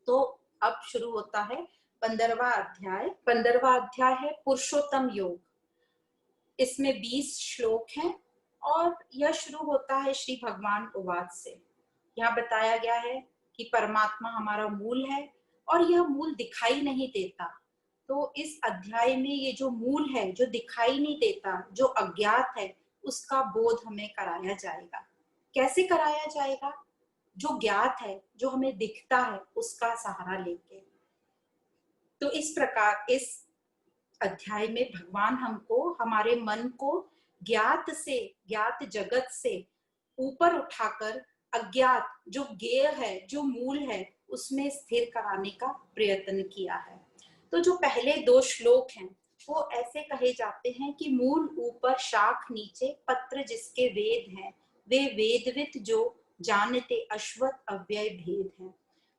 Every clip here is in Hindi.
तो अब शुरू होता है 15वां अध्याय। 15वां अध्याय है पुरुषोत्तम योग। इसमें 20 श्लोक हैं और यह शुरू होता है श्री भगवान उवाच से। यहाँ बताया गया है कि परमात्मा हमारा मूल है और यह मूल दिखाई नहीं देता। तो इस अध्याय में ये जो मूल है, जो दिखाई नहीं देता, जो अज्ञात है, उसका बोध हमें कराया जाएगा। कैसे कराया जाएगा? जो ज्ञात है, जो हमें दिखता है, उसका सहारा लेके। तो इस प्रकार इस अध्याय में भगवान हमको, हमारे मन को ज्ञात से, ज्ञात जगत से ऊपर उठाकर अज्ञात जो ज्ञेय है, जो मूल है, उसमें स्थिर कराने का प्रयत्न किया है। तो जो पहले 2 श्लोक हैं वो ऐसे कहे जाते हैं कि मूल ऊपर शाख नीचे पत्र जिसके वेद हैं, वे वेदविद जो जानते अश्वत्थ अव्यय भेद है।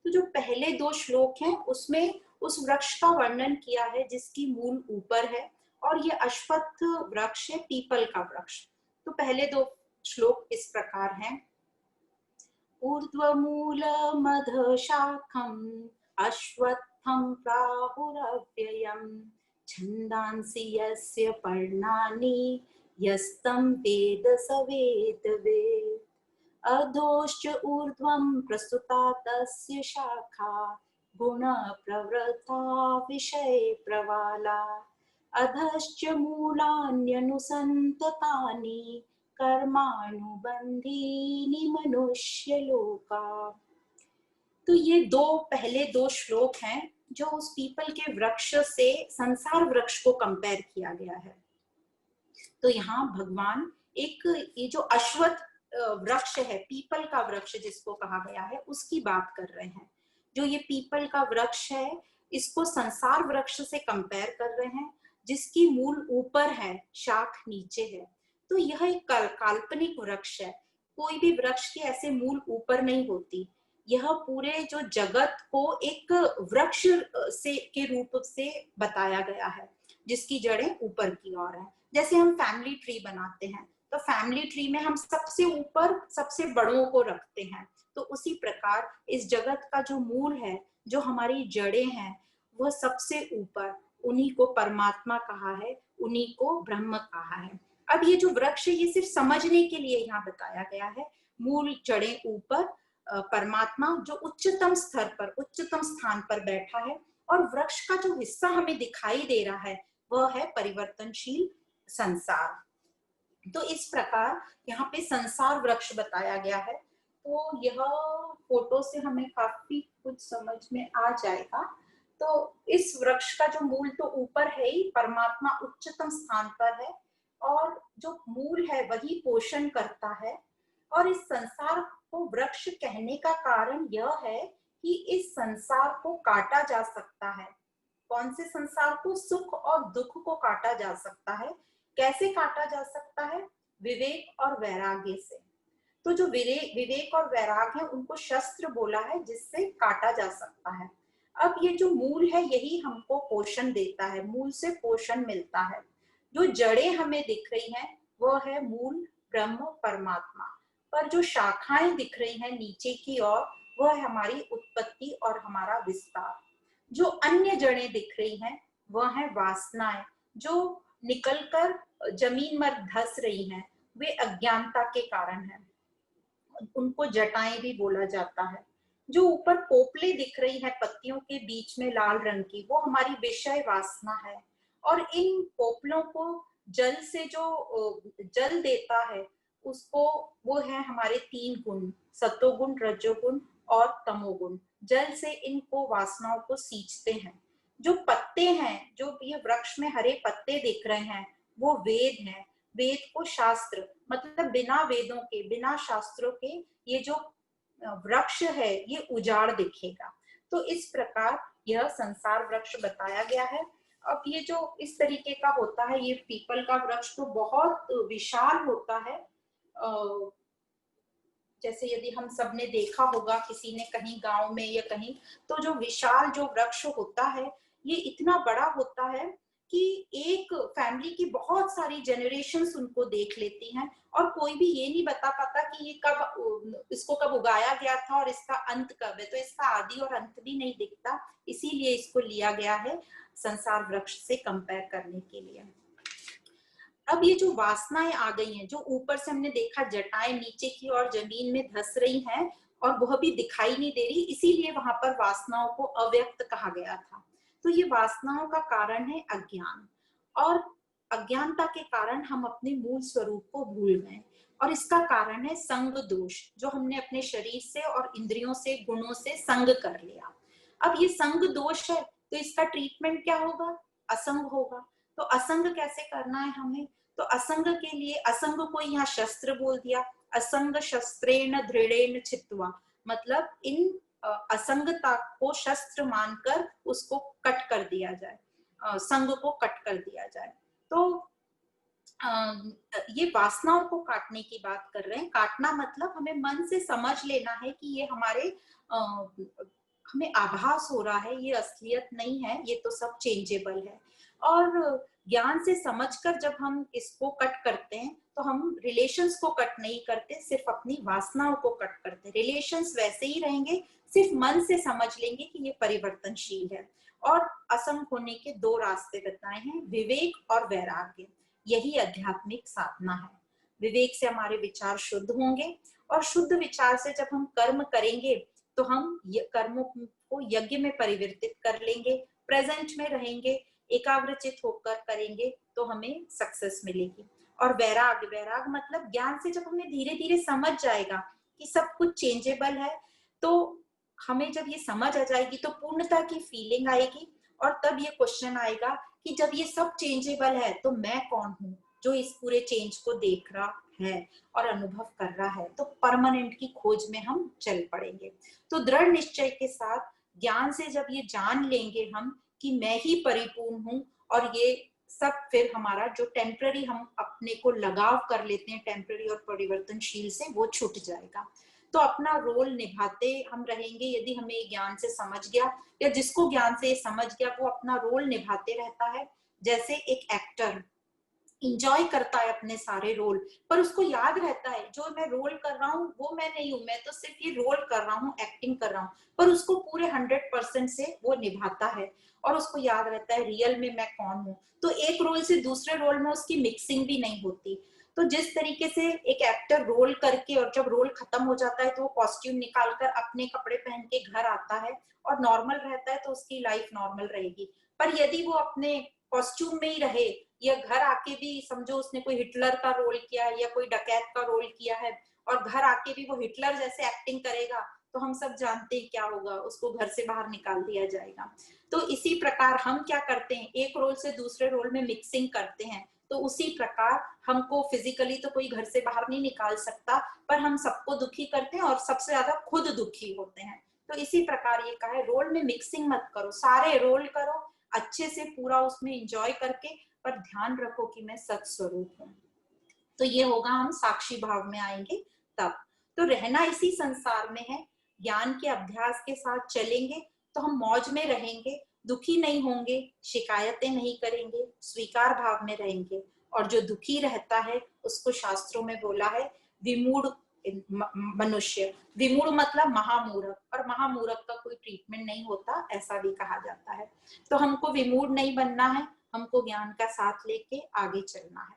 तो जो पहले 2 श्लोक हैं उसमें उस वृक्ष का वर्णन किया है जिसकी मूल ऊपर है, और ये अश्वत्थ वृक्ष है, पीपल का वृक्ष। तो पहले 2 श्लोक इस प्रकार हैं। ऊर्ध्वमूलमधशाखम् अश्वत्थं प्राहुरव्ययम् छन्दांसि यस्य पर्णानि यस्तं वेद स वेदवित् अधोश्च ऊर्ध्वं प्रस्तुता तस्य शाखा गुण प्रवृत्ता विषय प्रवाला अधश्च मूलान्यनुसन्ततानि कर्मानुबंधीनि मनुष्यलोका। तो ये पहले 2 श्लोक हैं जो उस पीपल के वृक्ष से संसार वृक्ष को कंपेयर किया गया है। तो यहाँ भगवान एक ये जो अश्वत्थ वृक्ष है, पीपल का वृक्ष जिसको कहा गया है, उसकी बात कर रहे हैं। जो ये पीपल का वृक्ष है, इसको संसार वृक्ष से कंपेयर कर रहे हैं, जिसकी मूल ऊपर है, शाख नीचे है। तो यह एक काल्पनिक वृक्ष है। कोई भी वृक्ष के ऐसे मूल ऊपर नहीं होती। यह पूरे जो जगत को एक वृक्ष से के रूप से बताया गया है, जिसकी जड़ें ऊपर की ओर है। जैसे हम फैमिली ट्री बनाते हैं, तो फैमिली ट्री में हम सबसे ऊपर सबसे बड़ों को रखते हैं। तो उसी प्रकार इस जगत का जो मूल है, जो हमारी जड़ें हैं, वह सबसे ऊपर, उन्हीं को परमात्मा कहा है, उन्हीं को ब्रह्म कहा है। अब ये जो वृक्ष है, ये सिर्फ समझने के लिए यहाँ बताया गया है। मूल, जड़ें ऊपर, परमात्मा जो उच्चतम स्तर पर, उच्चतम स्थान पर बैठा है, और वृक्ष का जो हिस्सा हमें दिखाई दे रहा है वह है परिवर्तनशील संसार। तो इस प्रकार यहाँ पे संसार वृक्ष बताया गया है। तो यह फोटो से हमें काफी कुछ समझ में आ जाएगा। तो इस वृक्ष का जो मूल तो ऊपर है ही, परमात्मा उच्चतम स्थान पर है, और जो मूल है वही पोषण करता है। और इस संसार को वृक्ष कहने का कारण यह है कि इस संसार को काटा जा सकता है। कौन से संसार को? सुख और दुख को काटा जा सकता है। कैसे काटा जा सकता है? विवेक और वैराग्य से। तो जो विवेक और वैराग्य है, उनको शस्त्र बोला है जिससे काटा जा सकता है। अब ये जो मूल है, यही हमको पोषण देता है, मूल से पोषण मिलता है। जो जड़ें हमें दिख रही हैं वह है मूल ब्रह्म परमात्मा, पर जो शाखाएं दिख रही हैं नीचे की ओर, वह है हमारी उत्पत्ति और हमारा विस्तार। जो अन्य जड़ें दिख रही हैं वह है वासनाएं, जो निकलकर जमीन पर धस रही हैं, वे अज्ञानता के कारण है। उनको जटाएं भी बोला जाता है। जो ऊपर पोपले दिख रही है पत्तियों के बीच में लाल रंग की, वो हमारी विषय वासना है। और इन पोपलों को जल से जो जल देता है उसको, वो है हमारे 3 गुण, सतोगुण, रजोगुण और तमोगुण। जल से इनको वासनाओं को सींचते हैं। जो पत्ते हैं, जो ये वृक्ष में हरे पत्ते दिख रहे हैं, वो वेद हैं। वेद को शास्त्र, मतलब बिना वेदों के, बिना शास्त्रों के ये जो वृक्ष है ये उजाड़ दिखेगा। तो इस प्रकार यह संसार वृक्ष बताया गया है। अब ये जो इस तरीके का होता है, ये पीपल का वृक्ष तो बहुत विशाल होता है। जैसे यदि हम सब ने देखा होगा किसी ने कहीं गांव में या कहीं, तो जो विशाल जो वृक्ष होता है ये इतना बड़ा होता है कि एक फैमिली की बहुत सारी जनरेशन्स उनको देख लेती हैं और कोई भी ये नहीं बता पाता कि ये कब, इसको कब उगाया गया था और इसका अंत कब है। तो इसका आदि और अंत भी नहीं दिखता, इसीलिए इसको लिया गया है संसार वृक्ष से कंपेयर करने के लिए। अब ये जो वासनाएं आ गई हैं, जो ऊपर से हमने देखा जटाएं नीचे की और जमीन में धस रही हैं और वह भी दिखाई नहीं दे रही, इसीलिए वहां पर वासनाओं को अव्यक्त कहा गया था। तो ये वासनाओं का कारण है अज्ञान, और अज्ञानता के कारण हम अपने मूल स्वरूप को भूल गए, और इसका कारण है संग दोष, जो हमने अपने शरीर से और इंद्रियों से, गुणों से संग कर लिया। अब ये संग दोष है, तो इसका ट्रीटमेंट क्या होगा? असंग होगा। तो असंग कैसे करना है हमें? तो असंग के लिए, असंग को यहाँ शस्त्र बोल दिया, असंग शस्त्रेण दृढ़ेन छित्त्वा, मतलब इन असंगता को शस्त्र मानकर उसको कट कर दिया जाए, संग को कट कर दिया जाए। तो ये वासनाओं को काटने की बात कर रहे हैं। काटना मतलब हमें मन से समझ लेना है कि ये हमें आभास हो रहा है, ये असलियत नहीं है, ये तो सब चेंजेबल है। और ज्ञान से समझकर जब हम इसको कट करते हैं तो हम रिलेशंस को कट नहीं करते, सिर्फ अपनी वासनाओं को कट करते हैं। रिलेशंस वैसे ही रहेंगे, सिर्फ मन से समझ लेंगे कि ये परिवर्तनशील है। और असंग होने के दो रास्ते बताए हैं, विवेक और वैराग्य। यही आध्यात्मिक साधना है। विवेक से हमारे विचार शुद्ध होंगे, और शुद्ध विचार से जब हम कर्म करेंगे तो हम कर्मों को यज्ञ में परिवर्तित कर लेंगे, प्रेजेंट में रहेंगे, एकाग्रचित होकर करेंगे तो हमें सक्सेस मिलेगी। और वैराग, वैराग मतलब ज्ञान से जब हमें धीरे धीरे समझ जाएगा कि सब कुछ चेंजेबल है, तो हमें जब ये समझ आ जाएगी तो पूर्णता की फीलिंग आएगी। और तब ये क्वेश्चन आएगा कि जब ये सब चेंजेबल है तो मैं कौन हूँ जो इस पूरे चेंज को देख रहा है और अनुभव कर रहा है। तो परमानेंट की खोज में हम चल पड़ेंगे। तो दृढ़ निश्चय के साथ ज्ञान से जब ये जान लेंगे हम कि मैं ही परिपूर्ण हूँ, और ये सब फिर हमारा जो टेम्पररी हम अपने को लगाव कर लेते हैं टेम्पररी और परिवर्तनशील से, वो छूट जाएगा। तो अपना रोल निभाते हम रहेंगे। यदि हमें ज्ञान से समझ गया, या जिसको ज्ञान से समझ गया, वो अपना रोल निभाते रहता है। जैसे एक एक्टर इंजॉय करता है अपने सारे रोल, पर उसको याद रहता है जो मैं रोल कर रहा हूँ वो मैं नहीं हूँ, मैं तो सिर्फ ये रोल कर रहा हूँ, एक्टिंग कर रहा हूँ। पर उसको पूरे 100% से वो निभाता है, और उसको याद रहता है रियल में मैं कौन हूँ। तो एक रोल से दूसरे रोल में उसकी मिक्सिंग भी नहीं होती। तो जिस तरीके से एक एक्टर रोल करके, और जब रोल खत्म हो जाता है तो वो कॉस्ट्यूम निकाल कर अपने कपड़े पहन के घर आता है और नॉर्मल रहता है, तो उसकी लाइफ नॉर्मल रहेगी। पर यदि वो अपने कॉस्ट्यूम में ही रहे, या घर आके भी समझो उसने कोई हिटलर का रोल किया है या कोई डकैत का रोल किया है, और घर आके भी वो हिटलर जैसे एक्टिंग करेगा, तो हम सब जानते हैं क्या होगा, उसको घर से बाहर निकाल दिया जाएगा। तो इसी प्रकार हम क्या करते हैं, एक रोल से दूसरे रोल में मिक्सिंग करते हैं। तो उसी प्रकार हमको फिजिकली तो कोई घर से बाहर नहीं निकाल सकता, पर हम सबको दुखी करते हैं और सबसे ज्यादा खुद दुखी होते हैं। तो इसी प्रकार ये कहा है, रोल में मिक्सिंग मत करो, सारे रोल करो अच्छे से, पूरा उसमें एंजॉय करके, पर ध्यान रखो कि मैं सत स्वरूप हूँ। तो ये होगा हम साक्षी भाव में आएंगे तब। तो रहना इसी संसार में है, ज्ञान के अभ्यास के साथ चलेंगे तो हम मौज में रहेंगे, दुखी नहीं होंगे, शिकायतें नहीं करेंगे, स्वीकार भाव में रहेंगे। और जो दुखी रहता है उसको शास्त्रों में बोला है विमूढ़ मनुष्य। विमूढ़ मतलब महामूर्ख, और महामूर्ख का कोई ट्रीटमेंट नहीं होता, ऐसा भी कहा जाता है। तो हमको विमूढ़ नहीं बनना है, हमको ज्ञान का साथ लेके आगे चलना है।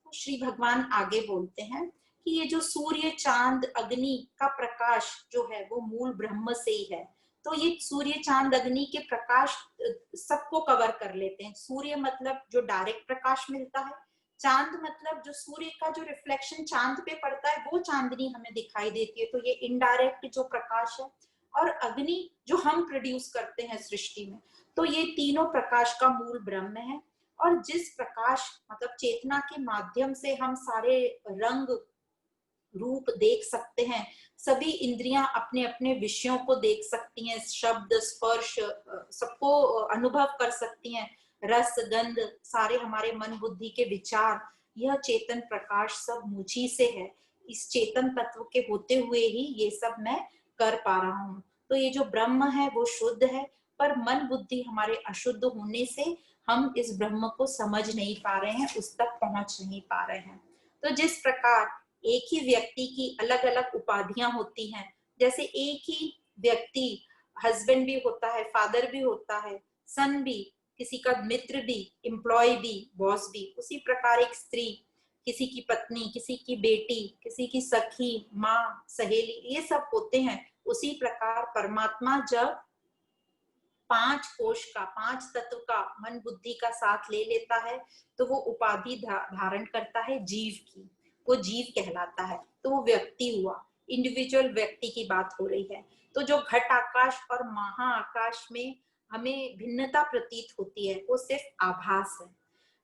तो श्री भगवान आगे बोलते हैं कि ये जो सूर्य चांद अग्नि का प्रकाश जो है वो मूल ब्रह्म से ही है। तो ये सूर्य चांद अग्नि के प्रकाश सबको कवर कर लेते हैं। सूर्य मतलब जो डायरेक्ट प्रकाश मिलता है, चांद मतलब जो सूर्य का जो रिफ्लेक्शन चांद पे पड़ता है वो चांदनी हमें दिखाई देती है, तो ये इनडायरेक्ट जो प्रकाश है। और अग्नि जो हम प्रोड्यूस करते हैं सृष्टि में, तो ये तीनों प्रकाश का मूल ब्रह्म है। और जिस प्रकाश मतलब चेतना के माध्यम से हम सारे रंग रूप देख सकते हैं, सभी इंद्रियां अपने अपने विषयों को देख सकती हैं, शब्द स्पर्श सबको अनुभव कर सकती हैं, रस गंध सारे हमारे मन बुद्धि के विचार, यह चेतन प्रकाश सब मुझी से है। इस चेतन तत्व के होते हुए ही ये सब मैं कर पा रहा हूँ। तो ये जो ब्रह्म है वो शुद्ध है, पर मन बुद्धि हमारे अशुद्ध होने से हम इस ब्रह्म को समझ नहीं पा रहे हैं, उस तक पहुंच नहीं पा रहे हैं। तो जिस प्रकार एक ही व्यक्ति की अलग अलग उपाधियां होती हैं, जैसे एक ही व्यक्ति हस्बैंड भी होता है, फादर भी होता है, सन भी, किसी का मित्र भी, एम्प्लॉय भी, बॉस भी, उसी प्रकार एक स्त्री, किसी की पत्नी, किसी की बेटी, किसी की सखी, माँ, सहेली, ये सब होते हैं। उसी प्रकार परमात्मा जब 5 कोश का, 5 तत्व का, मन बुद्धि का साथ ले लेता है तो वो उपाधि धारण करता है जीव की, वो जीव कहलाता है। तो वो व्यक्ति हुआ, इंडिविजुअल व्यक्ति की बात हो रही है। तो जो घट आकाश और महाआकाश में हमें भिन्नता प्रतीत होती है वो सिर्फ आभास है।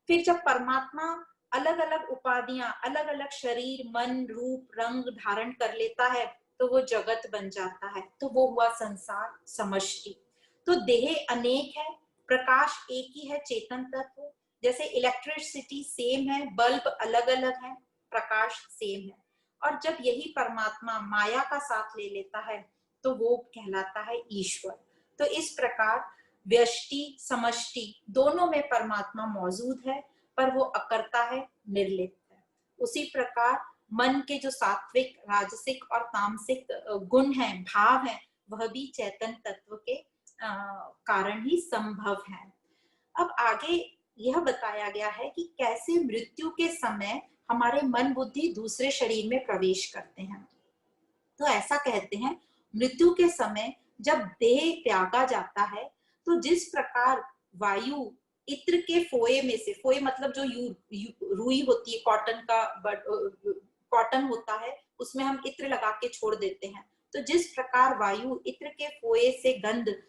फिर जब परमात्मा अलग अलग उपाधियां, अलग अलग शरीर, मन, रूप, रंग धारण कर लेता है तो वो जगत बन जाता है। तो वो हुआ संसार समष्टि। तो देह अनेक है, प्रकाश एक ही है, चेतन तत्व। जैसे इलेक्ट्रिसिटी सेम है, बल्ब अलग अलग है, प्रकाश सेम है। और जब यही परमात्मा माया का साथ ले लेता है तो वो कहलाता है ईश्वर। तो इस प्रकार व्यष्टि समष्टि दोनों में परमात्मा मौजूद है, पर वो अकर्ता है, निर्लिप्त है। उसी प्रकार मन के जो सात्विक, राजसिक और तामसिक गुण हैं, भाव हैं, वह भी चैतन्य तत्व के कारण ही संभव है। अब आगे यह बताया गया है कि कैसे मृत्यु के समय हमारे मन बुद्धि दूसरे शरीर में प्रवेश करते हैं। तो ऐसा कहते हैं, मृत्यु के समय जब देह त्यागा जाता है तो जिस प्रकार वायु इत्र के फोए में से, फोए मतलब जो रुई होती है, कॉटन का कॉटन होता है, उसमें हम इत्र लगा के छोड़ देते हैं। तो जिस प्रकार वायु इत्र के फोए से गंध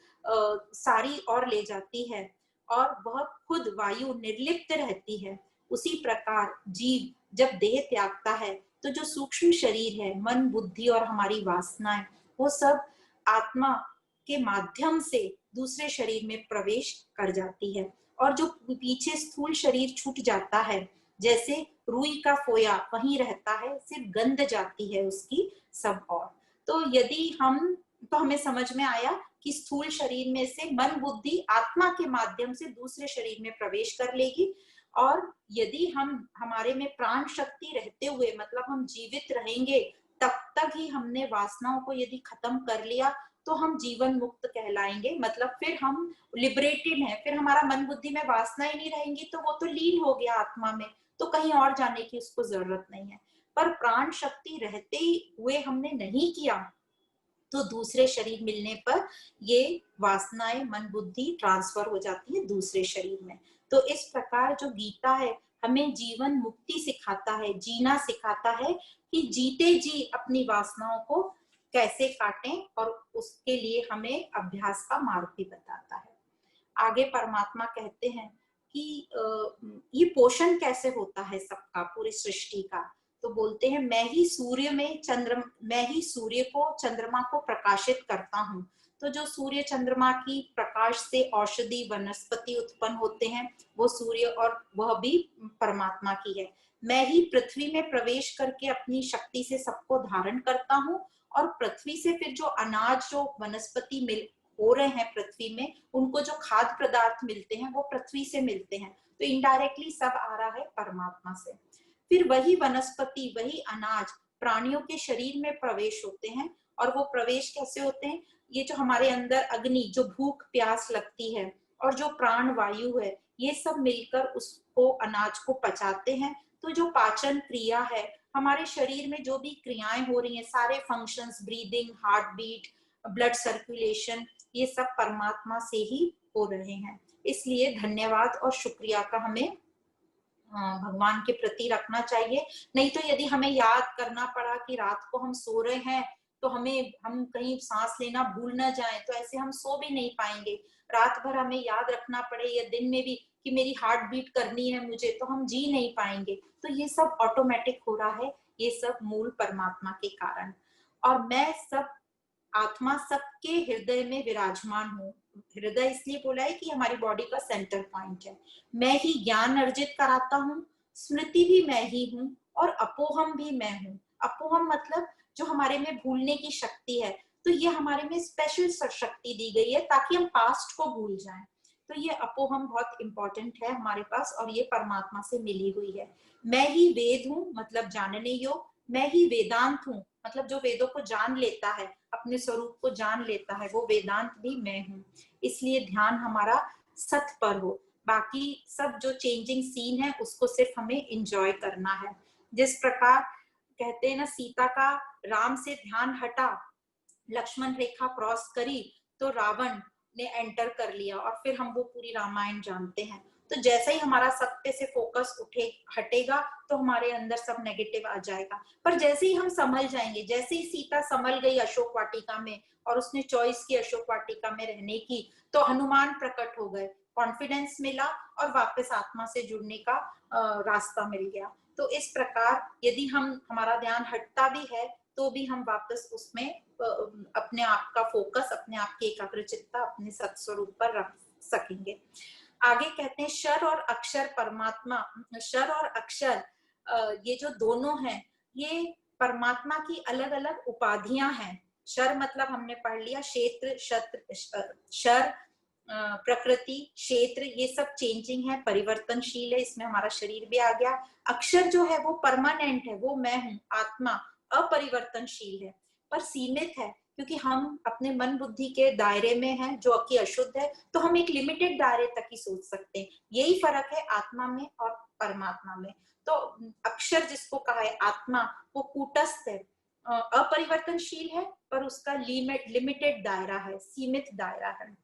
सारी ओर ले जाती है और वह खुद वायु निर्लिप्त रहती है, उसी प्रकार जीव जब देह त्यागता है तो जो सूक्ष्म शरीर है, मन, बुद्धि और हमारी वासनाएं, वो सब आत्मा के माध्यम से दूसरे शरीर में प्रवेश कर जाती है। और जो पीछे स्थूल शरीर छूट जाता है, जैसे रुई का फोया वहीं रहता है, सिर्फ गंध जाती है उसकी सब और। तो यदि हम, तो हमें समझ में आया कि स्थूल शरीर में से मन बुद्धि आत्मा के माध्यम से दूसरे शरीर में प्रवेश कर लेगी। और यदि हम, हमारे में प्राण शक्ति रहते हुए, मतलब हम जीवित रहेंगे तब तक ही हमने वासनाओं को यदि खत्म कर लिया तो हम जीवन मुक्त कहलाएंगे। मतलब फिर हम लिबरेटेड हैं, फिर हमारा मन बुद्धि में वासनाएं नहीं रहेंगी तो वो तो लीन हो गया आत्मा में, तो कहीं और जाने की उसको जरूरत नहीं है। पर प्राण शक्ति रहते ही हुए हमने नहीं किया तो दूसरे शरीर मिलने पर ये वासनाएं, मन बुद्धि ट्रांसफर हो जाती है दूसरे शरीर में। तो इस प्रकार जो गीता है हमें जीवन मुक्ति सिखाता है, जीना सिखाता है कि जीते जी अपनी वासनाओं को कैसे काटें, और उसके लिए हमें अभ्यास का मार्ग भी बताता है। आगे परमात्मा कहते हैं कि ये पोषण कैसे होता है सबका, पूरी सृष्टि का। तो बोलते हैं, मैं ही सूर्य को, चंद्रमा को प्रकाशित करता हूँ। तो जो सूर्य चंद्रमा की प्रकाश से औषधि वनस्पति उत्पन्न होते हैं वो सूर्य, और वह भी परमात्मा की है। मैं ही पृथ्वी में प्रवेश करके अपनी शक्ति से सबको धारण करता हूँ, और पृथ्वी से फिर जो अनाज, जो वनस्पति मिल हो रहे हैं पृथ्वी में, उनको जो खाद्य पदार्थ मिलते हैं वो पृथ्वी से मिलते हैं। तो इनडायरेक्टली सब आ रहा है परमात्मा से। फिर वही वनस्पति, वही अनाज प्राणियों के शरीर में प्रवेश होते हैं। और वो प्रवेश कैसे होते हैं, ये जो हमारे अंदर अग्नि, जो भूख प्यास लगती है, और जो प्राण वायु है, ये सब मिलकर उसको, अनाज को पचाते हैं। तो जो पाचन क्रिया है, हमारे शरीर में जो भी क्रियाएं हो रही हैं, सारे functions, breathing, heartbeat, blood circulation, ये सब परमात्मा से ही हो रहे हैं। इसलिए धन्यवाद और शुक्रिया का हमें भगवान के प्रति रखना चाहिए। नहीं तो यदि हमें याद करना पड़ा कि रात को हम सो रहे हैं तो हम कहीं सांस लेना भूल ना जाए, तो ऐसे हम सो भी नहीं पाएंगे। रात भर हमें याद रखना पड़े या दिन में भी कि मेरी हार्ट बीट करनी है मुझे, तो हम जी नहीं पाएंगे। तो ये सब ऑटोमेटिक हो रहा है, ये सब मूल परमात्मा के कारण। और मैं सब आत्मा सबके हृदय में विराजमान हूँ। हृदय इसलिए बोला है कि हमारी बॉडी का सेंटर पॉइंट है। मैं ही ज्ञान अर्जित कराता हूँ, स्मृति भी मैं ही हूँ, और अपोहम भी मैं हूँ। अपोहम मतलब जो हमारे में भूलने की शक्ति है, तो ये हमारे में स्पेशल शक्ति दी गई है ताकि हम पास्ट को भूल जाएं। तो ये अपोहम बहुत इंपॉर्टेंट है हमारे पास, और ये परमात्मा से मिली हुई है। मैं ही वेद हूँ मतलब जानने योग, मैं ही वेदांत हूँ मतलब जो वेदों को जान लेता है, अपने स्वरूप को जान लेता है, वो वेदांत भी मैं हूँ। इसलिए ध्यान हमारा सत पर हो, बाकी सब जो चेंजिंग सीन है उसको सिर्फ हमें एंजॉय करना है। जिस प्रकार कहते हैं ना, सीता का राम से ध्यान हटा, लक्ष्मण रेखा क्रॉस करी तो रावण ने एंटर कर लिया, और फिर हम वो पूरी रामायण जानते हैं। तो जैसे ही हमारा सत्य से फोकस उठे हटेगा तो हमारे अंदर सब नेगेटिव आ जाएगा। पर जैसे ही हम संभल जाएंगे, जैसे ही सीता संभल गई अशोक वाटिका में और उसने चॉइस की अशोक वाटिका में रहने की, तो हनुमान प्रकट हो गए, कॉन्फिडेंस मिला और वापस आत्मा से जुड़ने का रास्ता मिल गया। तो इस प्रकार यदि हमारा ध्यान हटता भी है तो भी हम वापस उसमें अपने आप का फोकस, अपने आप की एकाग्रचित्ता अपने सत्स्वरूप पर रख सकेंगे। आगे कहते हैं शर और अक्षर परमात्मा, शर और अक्षर ये जो दोनों हैं ये परमात्मा की अलग अलग उपाधियां हैं। शर मतलब हमने पढ़ लिया क्षेत्र, शत्र, शर प्रकृति, क्षेत्र, ये सब चेंजिंग है, परिवर्तनशील है, इसमें हमारा शरीर भी आ गया। अक्षर जो है वो परमानेंट है, वो मैं हूँ, आत्मा अपरिवर्तनशील है पर सीमित है, क्योंकि हम अपने मन बुद्धि के दायरे में हैं जो कि अशुद्ध है, तो हम एक लिमिटेड दायरे तक ही सोच सकते हैं। यही फर्क है आत्मा में और परमात्मा में। तो अक्षर जिसको कहा है आत्मा, वो कूटस्थ है, अपरिवर्तनशील है, पर उसका लिमिटेड दायरा है, सीमित दायरा है।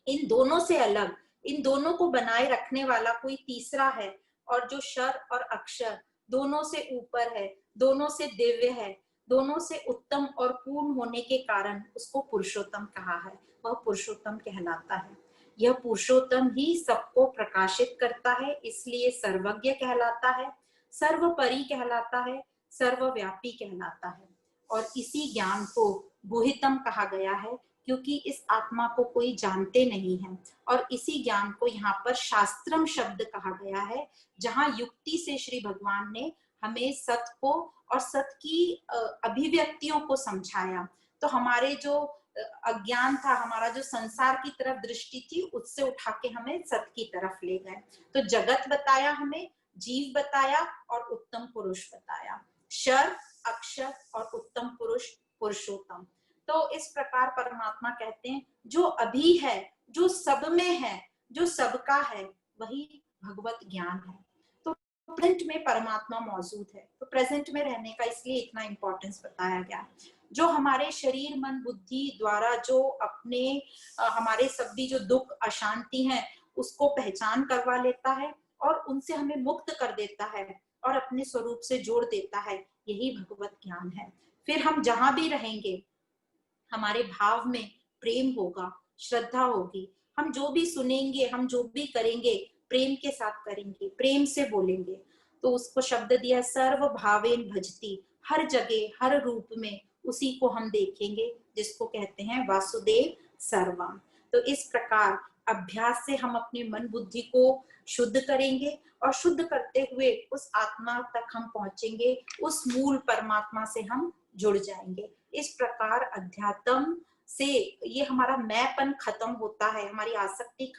इन दोनों से अलग, इन दोनों को बनाए रखने वाला कोई तीसरा है, और जो शर और अक्षर दोनों से ऊपर है, दोनों से दिव्य है, दोनों से उत्तम और पूर्ण होने के कारण उसको पुरुषोत्तम कहा है, वह पुरुषोत्तम कहलाता है। यह पुरुषोत्तम ही सबको प्रकाशित करता है, इसलिए सर्वज्ञ कहलाता है, सर्वपरि कहलाता है, सर्वव्यापी कहलाता है। और इसी ज्ञान को गुहितम कहा गया है, क्योंकि इस आत्मा को कोई जानते नहीं है। और इसी ज्ञान को यहाँ पर शास्त्रम शब्द कहा गया है, जहाँ युक्ति से श्री भगवान ने हमें सत को और सत की अभिव्यक्तियों को समझाया। तो हमारे जो अज्ञान था, हमारा जो संसार की तरफ दृष्टि थी, उससे उठा के हमें सत की तरफ ले गए। तो जगत बताया हमें, जीव बताया और उत्तम पुरुष बताया, शर, अक्षर और उत्तम पुरुष, पुरुषोत्तम। तो इस प्रकार परमात्मा कहते हैं जो अभी है, जो सब में है, जो सबका है, वही भगवत ज्ञान है। तो प्रेजेंट में परमात्मा मौजूद है, तो प्रेजेंट में रहने का इसलिए इतना इंपॉर्टेंस बताया गया। जो हमारे शरीर मन बुद्धि द्वारा जो अपने हमारे सभी जो दुख अशांति हैं उसको पहचान करवा लेता है और उनसे हमें मुक्त कर देता है और अपने स्वरूप से जोड़ देता है, यही भगवत ज्ञान है। फिर हम जहां भी रहेंगे हमारे भाव में प्रेम होगा, श्रद्धा होगी, हम जो भी सुनेंगे, हम जो भी करेंगे प्रेम के साथ करेंगे, प्रेम से बोलेंगे। तो उसको शब्द दिया सर्व भावेन भजती, हर जगह हर रूप में उसी को हम देखेंगे जिसको कहते हैं वासुदेव सर्वम। तो इस प्रकार अभ्यास से हम अपने मन बुद्धि को शुद्ध करेंगे और शुद्ध करते हुए उस आत्मा तक हम पहुंचेंगे, उस मूल परमात्मा से हम जुड़ जाएंगे। इस प्रकार अध्यात्म से ये हमारा मैंपन खत्म होता है, हमारी आसक्ति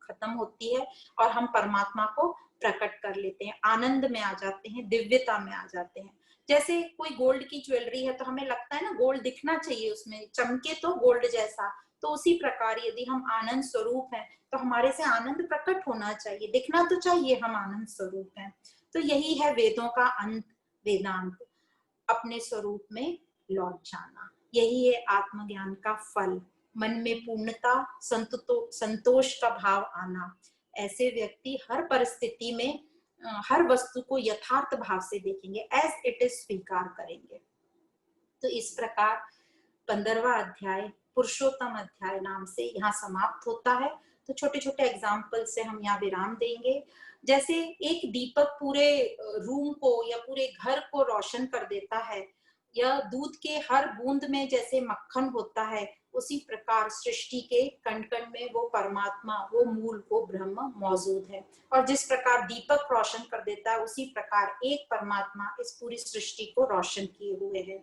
खत्म होती है और हम परमात्मा को प्रकट कर लेते हैं, आनंद में आ जाते हैं, दिव्यता में आ जाते हैं। जैसे कोई गोल्ड की ज्वेलरी है तो हमें लगता है ना गोल्ड दिखना चाहिए, उसमें चमके तो गोल्ड जैसा, तो उसी प्रकार यदि हम आनंद स्वरूप हैं तो हमारे से आनंद प्रकट होना चाहिए, दिखना तो चाहिए हम आनंद स्वरूप हैं। तो यही है वेदों का अंत, वेदांत, अपने स्वरूप में लौट जाना। यही है आत्मज्ञान का फल, मन में पूर्णता, संतोष का भाव आना। ऐसे व्यक्ति हर परिस्थिति में हर वस्तु को यथार्थ भाव से देखेंगे, एज इट इज स्वीकार करेंगे। तो इस प्रकार 15वां अध्याय पुरुषोत्तम अध्याय नाम से यहाँ समाप्त होता है। तो छोटे छोटे एग्जाम्पल से हम यहाँ विराम देंगे। जैसे एक दीपक पूरे रूम को या पूरे घर को रोशन कर देता है, या दूध के हर बूंद में जैसे मक्खन होता है, उसी प्रकार सृष्टि के कण कण में वो परमात्मा, वो मूल, वो ब्रह्म मौजूद है। और जिस प्रकार दीपक रोशन कर देता है, उसी प्रकार एक परमात्मा इस पूरी सृष्टि को रोशन किए हुए है।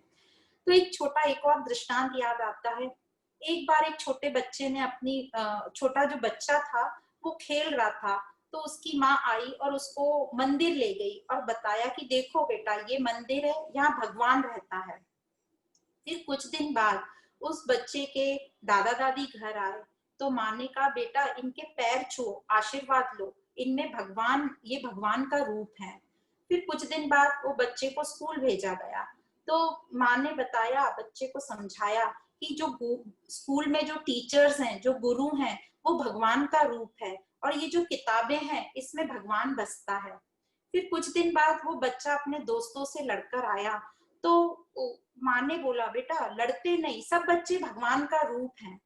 तो एक छोटा एक और दृष्टांत याद आता है। एक बार एक छोटे बच्चे ने अपनी छोटा जो बच्चा था वो खेल रहा था, तो उसकी माँ आई और उसको मंदिर ले गई और बताया कि देखो बेटा ये मंदिर है, यहाँ भगवान रहता है। फिर कुछ दिन बाद उस बच्चे के दादा दादी घर आए, तो माँ ने कहा बेटा इनके पैर छुओ, आशीर्वाद लो, इनमें भगवान, ये भगवान का रूप है। फिर कुछ दिन बाद वो बच्चे को स्कूल भेजा गया, तो माँ ने बताया, बच्चे को समझाया कि जो स्कूल में जो टीचर्स हैं, जो गुरु हैं, वो भगवान का रूप है और ये जो किताबें हैं इसमें भगवान बसता है। फिर कुछ दिन बाद वो बच्चा अपने दोस्तों से लड़कर आया, तो माँ ने बोला बेटा लड़ते नहीं, सब बच्चे भगवान का रूप हैं।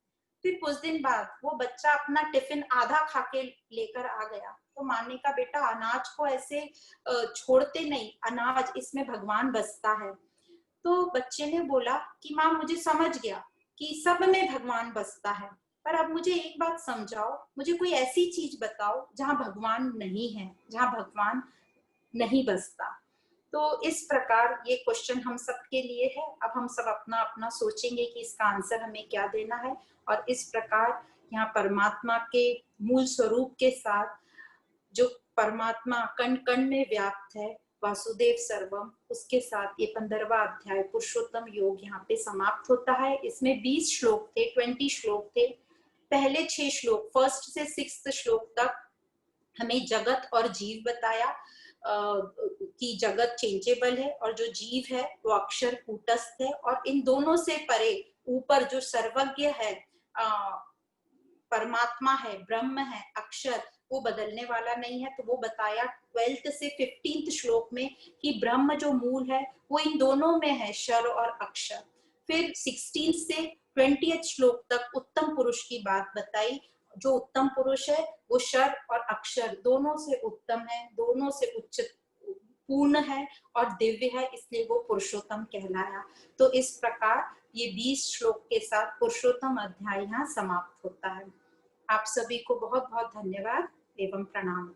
फिर कुछ दिन बाद वो बच्चा अपना टिफिन आधा खा के लेकर आ गया, तो माँ ने कहा बेटा अनाज को ऐसे छोड़ते नहीं, अनाज इसमें भगवान बसता है। तो बच्चे ने बोला कि माँ मुझे समझ गया कि सब में भगवान बसता है, पर अब मुझे एक बात समझाओ, मुझे कोई ऐसी चीज बताओ जहाँ भगवान नहीं है, जहाँ भगवान नहीं बसता। तो इस प्रकार ये क्वेश्चन हम सब के लिए है। अब हम सब अपना अपना सोचेंगे कि इसका आंसर हमें क्या देना है, और इस प्रकार यहाँ परमात्मा के मूल स्वरूप के साथ, जो परमात्मा कण कण में व्याप्त है, वासुदेव सर्वम, उसके साथ ये 15वां अध्याय पुरुषोत्तम योग यहाँ पे समाप्त होता है। इसमें 20 श्लोक थे, 20 श्लोक थे। पहले 6 श्लोक, फर्स्ट से 6th श्लोक तक हमें जगत और जीव बताया कि जगत चेंजेबल है और जो जीव है वो अक्षर कूटस्थ है, और इन दोनों से परे ऊपर जो सर्वज्ञ है, परमात्मा है, ब्रह्म है, अक्षर, वो बदलने वाला नहीं है। तो वो बताया 12th से 15th श्लोक में कि ब्रह्म जो मूल है वो इन दोनों में है, शर और अक्षर। फिर 16 से 20th श्लोक तक उत्तम पुरुष की बात बताई। जो उत्तम पुरुष है वो शर और अक्षर दोनों से उत्तम है, दोनों से उच्च पूर्ण है और दिव्य है, इसलिए वो पुरुषोत्तम कहलाया। तो इस प्रकार ये 20 श्लोक के साथ पुरुषोत्तम अध्याय यहाँ समाप्त होता है। आप सभी को बहुत बहुत धन्यवाद एवं प्रणाम।